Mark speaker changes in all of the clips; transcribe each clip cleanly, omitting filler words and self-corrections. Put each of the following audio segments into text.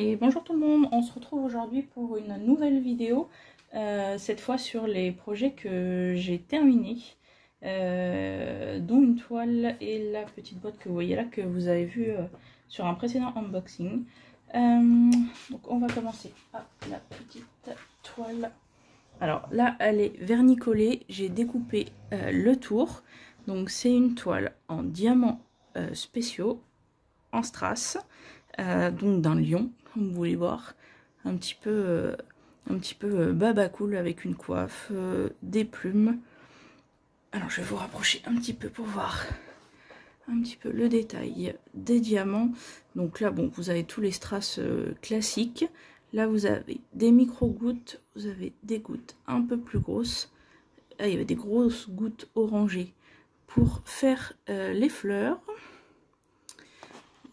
Speaker 1: Et bonjour tout le monde, on se retrouve aujourd'hui pour une nouvelle vidéo, cette fois sur les projets que j'ai terminés, dont une toile et la petite boîte que vous voyez là, que vous avez vu sur un précédent unboxing. Donc on va commencer par la petite toile. Alors là elle est vernicolée, j'ai découpé le tour, donc c'est une toile en diamants spéciaux, en strass. Donc d'un lion, comme vous voulez voir, un petit peu baba cool avec une coiffe, des plumes. Alors je vais vous rapprocher un petit peu pour voir un petit peu le détail des diamants. Donc là bon, vous avez tous les strass classiques. Là vous avez des micro gouttes, vous avez des gouttes un peu plus grosses. Là, il y avait des grosses gouttes orangées pour faire les fleurs.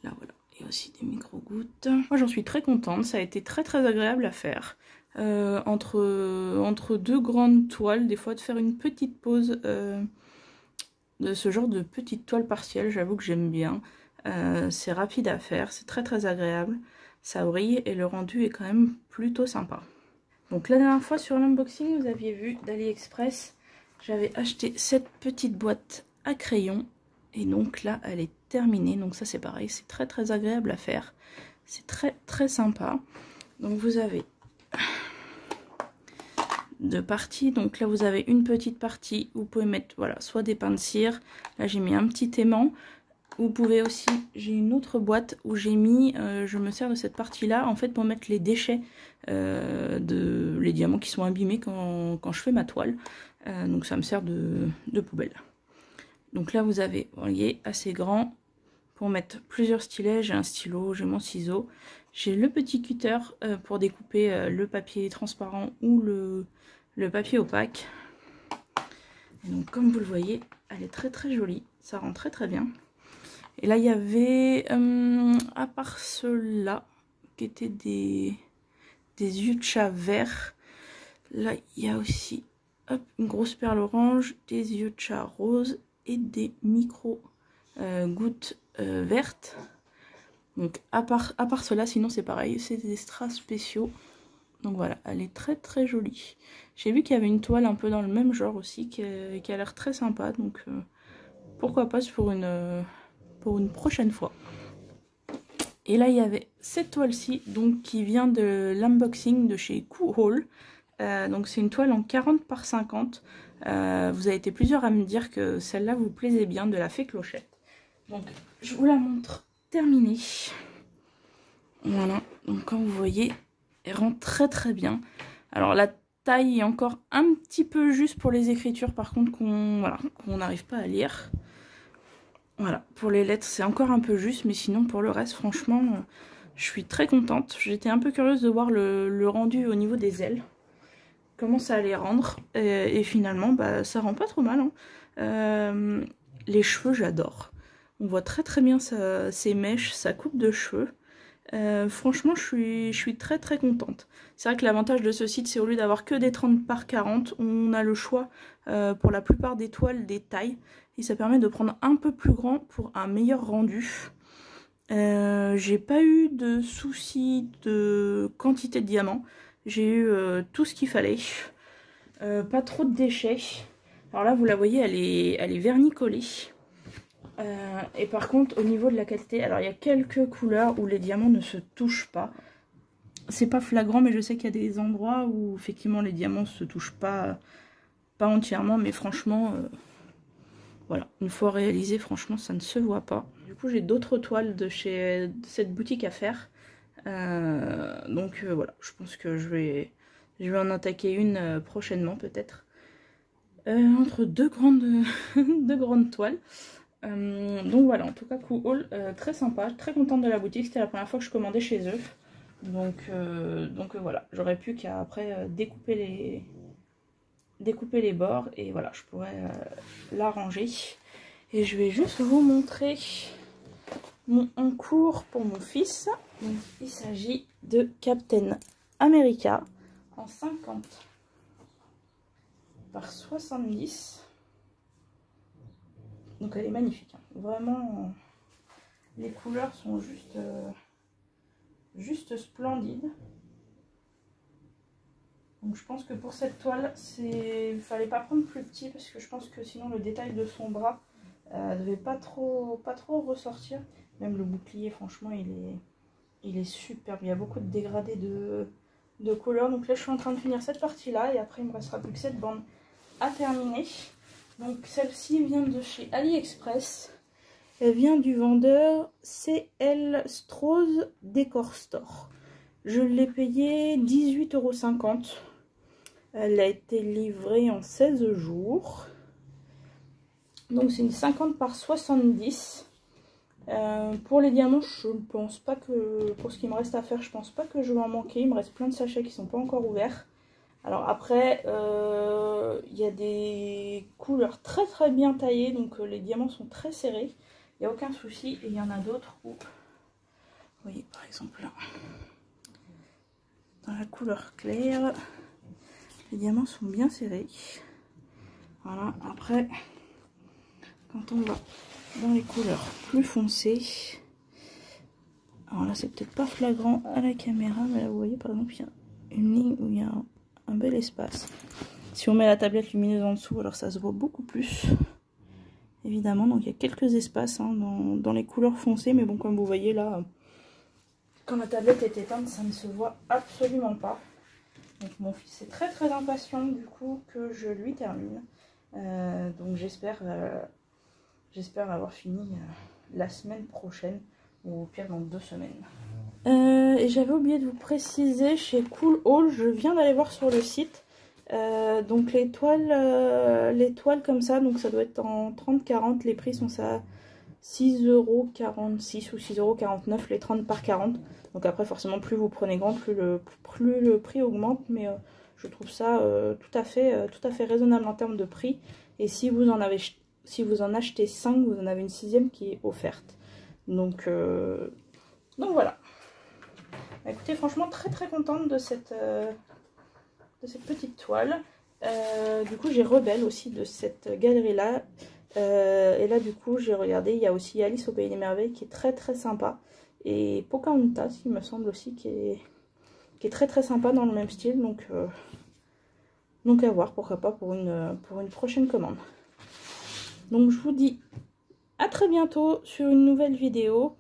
Speaker 1: Là voilà. Et aussi des micro-gouttes. Moi j'en suis très contente, ça a été très agréable à faire. Entre deux grandes toiles, des fois de faire une petite pause de ce genre de petite toile partielle, j'avoue que j'aime bien. C'est rapide à faire, c'est très agréable. Ça brille et le rendu est quand même plutôt sympa. Donc la dernière fois sur l'unboxing, vous aviez vu d'AliExpress, j'avais acheté cette petite boîte à crayons. Et donc là, elle est terminée. Donc ça, c'est pareil, c'est très agréable à faire. C'est très sympa. Donc vous avez deux parties. Donc là, vous avez une petite partie. Vous pouvez mettre, voilà, soit des pains de cire. Là, j'ai mis un petit aimant. Vous pouvez aussi, j'ai une autre boîte où j'ai mis, je me sers de cette partie-là, en fait, pour mettre les déchets, les diamants qui sont abîmés quand je fais ma toile. Donc ça me sert de poubelle. Donc là, vous avez, vous voyez, assez grand pour mettre plusieurs stylets. J'ai un stylo, j'ai mon ciseau. J'ai le petit cutter pour découper le papier transparent ou le papier opaque. Et donc, comme vous le voyez, elle est très jolie. Ça rend très bien. Et là, il y avait, à part ceux-là, qui étaient des yeux de chat verts. Là, il y a aussi hop, une grosse perle orange, des yeux de chat rose et des micro gouttes vertes. Donc à part cela, sinon c'est pareil, c'est des strass spéciaux. Donc voilà, elle est très jolie. J'ai vu qu'il y avait une toile un peu dans le même genre aussi qui a l'air très sympa, donc pourquoi pas pour une prochaine fois. Et là il y avait cette toile-ci, donc qui vient de l'unboxing de chez Cool. Donc c'est une toile en 40 par 50. Vous avez été plusieurs à me dire que celle-là vous plaisait bien, de la fée Clochette. Donc je vous la montre terminée. Voilà, donc comme vous voyez, elle rend très bien. Alors la taille est encore un petit peu juste pour les écritures, par contre qu'on n'arrive pas à lire. Voilà, pour les lettres c'est encore un peu juste, mais sinon pour le reste franchement je suis très contente. J'étais un peu curieuse de voir le rendu au niveau des ailes, comment ça allait rendre, et finalement bah, ça rend pas trop mal, hein. Les cheveux j'adore, on voit très bien ses mèches, sa coupe de cheveux. Franchement je suis très contente. C'est vrai que l'avantage de ce site, c'est au lieu d'avoir que des 30 par 40, on a le choix pour la plupart des toiles, des tailles, et ça permet de prendre un peu plus grand pour un meilleur rendu. J'ai pas eu de soucis de quantité de diamants, j'ai eu tout ce qu'il fallait, pas trop de déchets. Alors là vous la voyez, elle est vernicolée. Et par contre au niveau de la qualité, alors il y a quelques couleurs où les diamants ne se touchent pas. C'est pas flagrant, mais je sais qu'il y a des endroits où effectivement les diamants se touchent pas entièrement, mais franchement voilà, une fois réalisé, franchement ça ne se voit pas. Du coup j'ai d'autres toiles de cette boutique à faire, donc voilà, je pense que je vais en attaquer une prochainement peut-être, entre deux grandes toiles. Donc voilà, en tout cas Cool, très sympa, très contente de la boutique, c'était la première fois que je commandais chez eux. Donc voilà, j'aurais pu qu'à après découper les bords et voilà, je pourrais l'arranger. Et je vais juste vous montrer mon encours pour mon fils. Donc, il s'agit de Captain America en 50 par 70. Donc elle est magnifique, hein. Vraiment les couleurs sont juste juste splendide. Donc je pense que pour cette toile, il fallait pas prendre plus petit parce que je pense que sinon le détail de son bras devait pas trop ressortir. Même le bouclier, franchement, il est superbe. Il y a beaucoup de dégradés de couleurs. Donc là, je suis en train de finir cette partie-là et après, il me restera plus que cette bande à terminer. Donc celle-ci vient de chez AliExpress. Elle vient du vendeur CL Strauss Decor Store. Je l'ai payée 18,50 €. Elle a été livrée en 16 jours. Donc c'est une 50 par 70. Pour les diamants, je ne pense pas que, pour ce qu'il me reste à faire, je pense pas que je vais en manquer. Il me reste plein de sachets qui sont pas encore ouverts. Alors après, il y a des couleurs très très bien taillées, donc les diamants sont très serrés. Il n'y a aucun souci. Et il y en a d'autres où, vous voyez par exemple là, dans la couleur claire, les diamants sont bien serrés. Voilà, après, quand on va dans les couleurs plus foncées, alors là c'est peut-être pas flagrant à la caméra, mais là vous voyez par exemple il y a une ligne où il y a un bel espace. Si on met la tablette lumineuse en dessous, alors ça se voit beaucoup plus, évidemment. Donc il y a quelques espaces hein, dans les couleurs foncées, mais bon, comme vous voyez là, quand la tablette est éteinte, ça ne se voit absolument pas. Donc mon fils est très très impatient du coup que je lui termine. Donc j'espère avoir fini la semaine prochaine, ou au pire dans 2 semaines. Et j'avais oublié de vous préciser, chez Cool Haul, je viens d'aller voir sur le site. Donc les toiles comme ça, donc ça doit être en 30-40, les prix sont à 6,46 € ou 6,49 € les 30 par 40. Donc après forcément plus vous prenez grand, plus le prix augmente, mais je trouve ça tout à fait raisonnable en termes de prix. Et si vous en achetez 5, vous en avez une 6e qui est offerte. Donc voilà. Bah, écoutez, franchement très très contente de cette petite toile. Du coup j'ai Rebelle aussi de cette galerie là. Et là du coup j'ai regardé, il y a aussi Alice au Pays des Merveilles qui est très très sympa. Et Pocahontas il me semble aussi qui est très très sympa dans le même style. Donc à voir, pourquoi pas pour une prochaine commande. Donc je vous dis à très bientôt sur une nouvelle vidéo.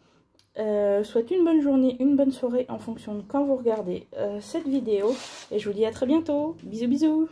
Speaker 1: Souhaite une bonne journée, une bonne soirée en fonction de quand vous regardez cette vidéo. Et je vous dis à très bientôt. Bisous bisous.